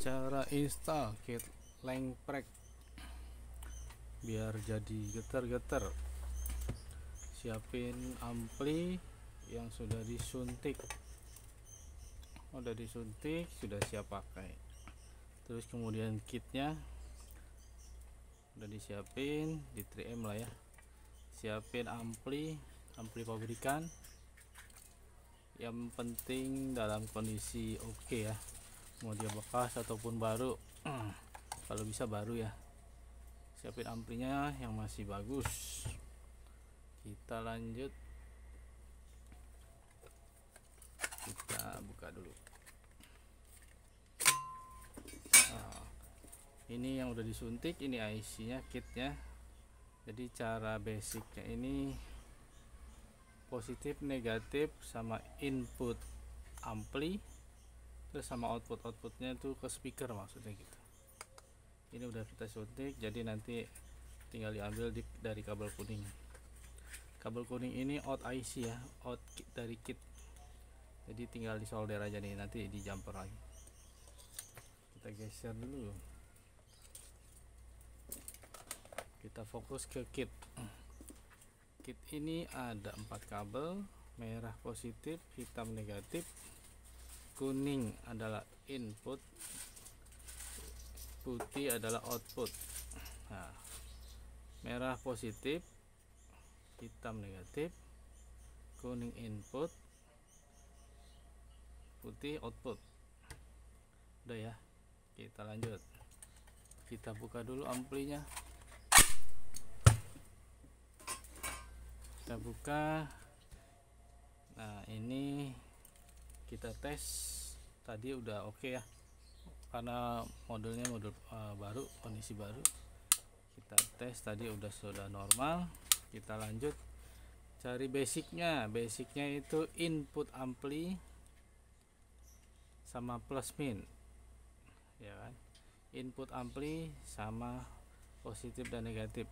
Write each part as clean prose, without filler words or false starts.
Cara install kit lengprek biar jadi getar-getar. Siapin ampli yang sudah disuntik, sudah siap pakai. Terus kemudian kitnya udah disiapin di 3M lah ya. Siapin ampli pabrikan, yang penting dalam kondisi oke ya, mau dia bekas ataupun baru. Kalau bisa baru ya. Siapin amplinya yang masih bagus. Kita lanjut, kita buka dulu. Nah, ini yang udah disuntik, ini IC nya, kitnya. Jadi cara basicnya ini positif negatif sama input ampli, terus sama outputnya tuh ke speaker, maksudnya gitu. Ini udah kita suntik, jadi nanti tinggal diambil dari kabel kuning. Kabel kuning ini out IC ya, out dari kit. Jadi tinggal disolder aja nih, nanti di jumper lagi. Kita geser dulu. Kita fokus ke kit. Kit ini ada 4 kabel, merah positif, hitam negatif, kuning adalah input, putih adalah output. Nah, merah positif, hitam negatif, kuning input, putih output. Udah ya, kita lanjut. Kita buka dulu amplinya. Kita buka. Nah, ini kita tes. Tadi udah oke ya, karena modelnya model baru, kondisi baru. Kita tes tadi sudah normal. Kita lanjut cari basicnya. Basicnya itu input ampli sama plus min, ya kan? Input ampli sama positif dan negatif.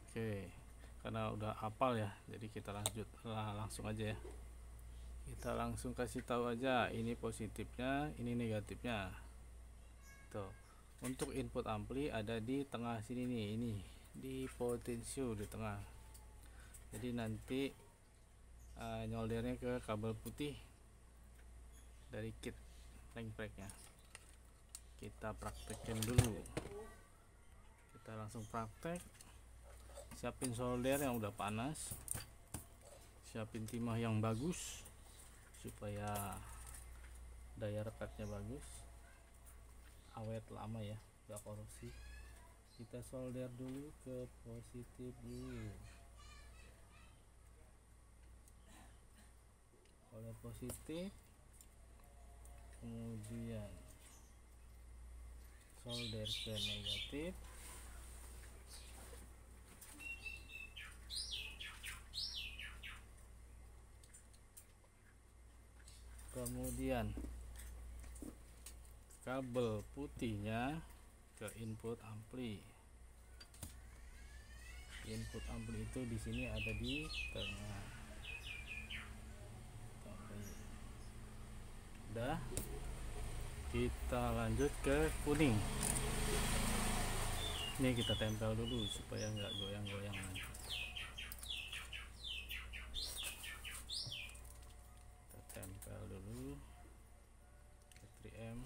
Oke, karena udah hafal ya, jadi kita langsung aja ya. Kita langsung kasih tahu aja, ini positifnya, ini negatifnya. Tuh, untuk input ampli ada di tengah sini nih, ini di potensio di tengah. Jadi nanti nyoldernya ke kabel putih dari kit lengpreknya. Kita praktekin dulu. Kita langsung praktek. Siapin solder yang udah panas, siapin timah yang bagus supaya daya rekatnya bagus, awet lama ya, gak korupsi. Kita solder dulu ke positif dulu. Solder positif, kemudian solder ke negatif, kemudian kabel putihnya ke input ampli. Input ampli itu di sini ada di tengah. Udah, kita lanjut ke kuning. Ini kita tempel dulu supaya nggak goyang-goyang nanti. Kita tempel dulu ke 3M.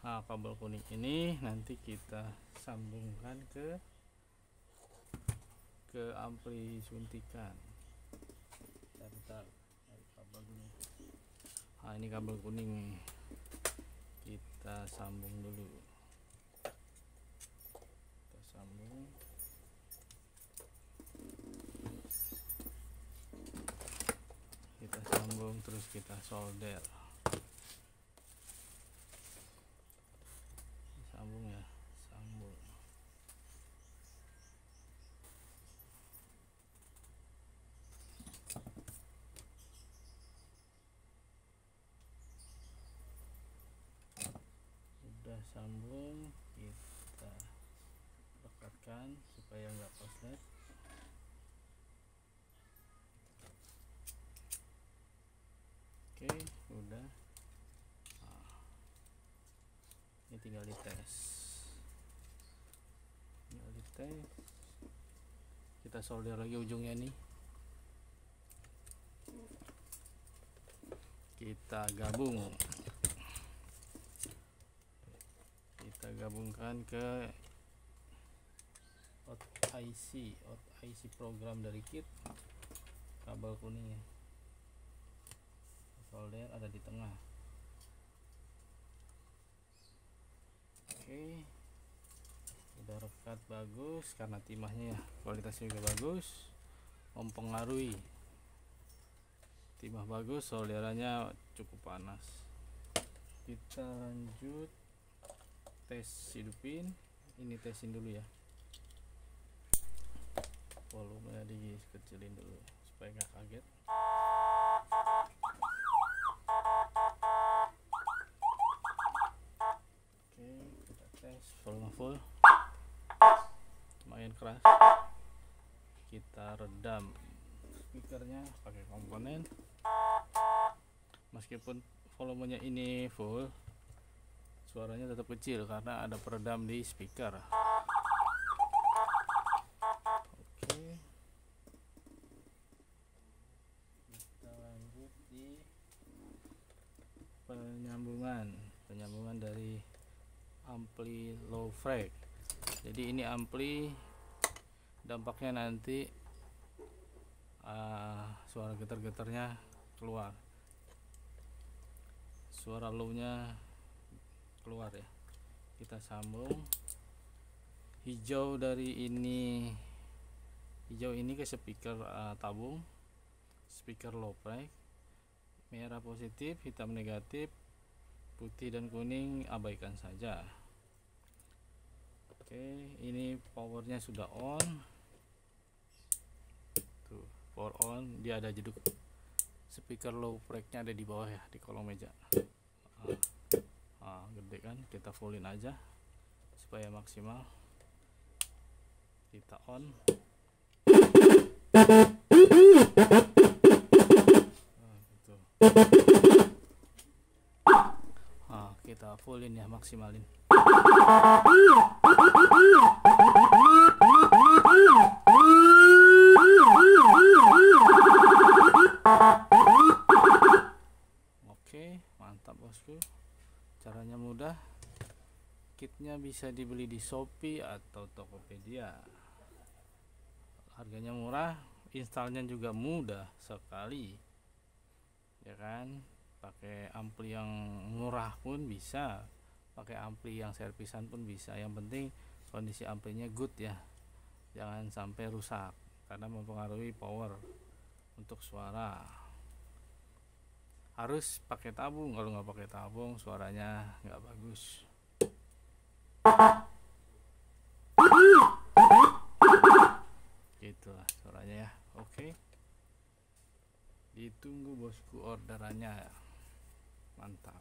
Nah, kabel kuning ini nanti kita sambungkan ke ampli suntikan. Bentar, kabel dulu. Nah, ini kabel kuning, kita sambung dulu. Kita sambung. Kita sambung terus kita solder. Sambung ya, sambung. Udah sambung, kita rekatkan supaya nggak koslet. Oke, udah. tinggal dites, kita solder lagi ujungnya nih, kita gabungkan ke out IC program dari kit, kabel kuningnya solder ada di tengah. Oke, udah rekat bagus karena timahnya ya kualitasnya juga bagus, mempengaruhi. Timah bagus, solderannya cukup panas. Kita lanjut tes hidupin. Ini tesin dulu ya, volumenya dikecilin dulu supaya nggak kaget. Oke, kita tes volume full, lumayan keras. Kita redam speakernya pakai komponen. Meskipun volumenya ini full, suaranya tetap kecil karena ada peredam di speaker. Oke, kita lanjut di penyambungan dari ampli low freq. Jadi ini ampli, dampaknya nanti suara getar-getarnya keluar, suara low nya keluar ya. Kita sambung hijau ini ke speaker tabung, speaker low freq, merah positif, hitam negatif, putih dan kuning abaikan saja. Oke, ini powernya sudah on. Tuh, power on, dia ada jeduk speaker low freq-nya ada di bawah ya, di kolong meja. Gede kan, kita fullin aja supaya maksimal. Kita on. Gitu. Kita fullin ya, maksimalin. Oke, mantap bosku. Caranya mudah. Kitnya bisa dibeli di Shopee atau Tokopedia. Harganya murah, installnya juga mudah sekali. Ya kan? Pakai ampli yang murah pun bisa, pakai ampli yang servisan pun bisa. Yang penting kondisi amplinya good ya, jangan sampai rusak karena mempengaruhi power untuk suara. Harus pakai tabung, kalau nggak pakai tabung suaranya nggak bagus. Gitulah suaranya ya. Oke, ditunggu bosku orderannya. Mantap.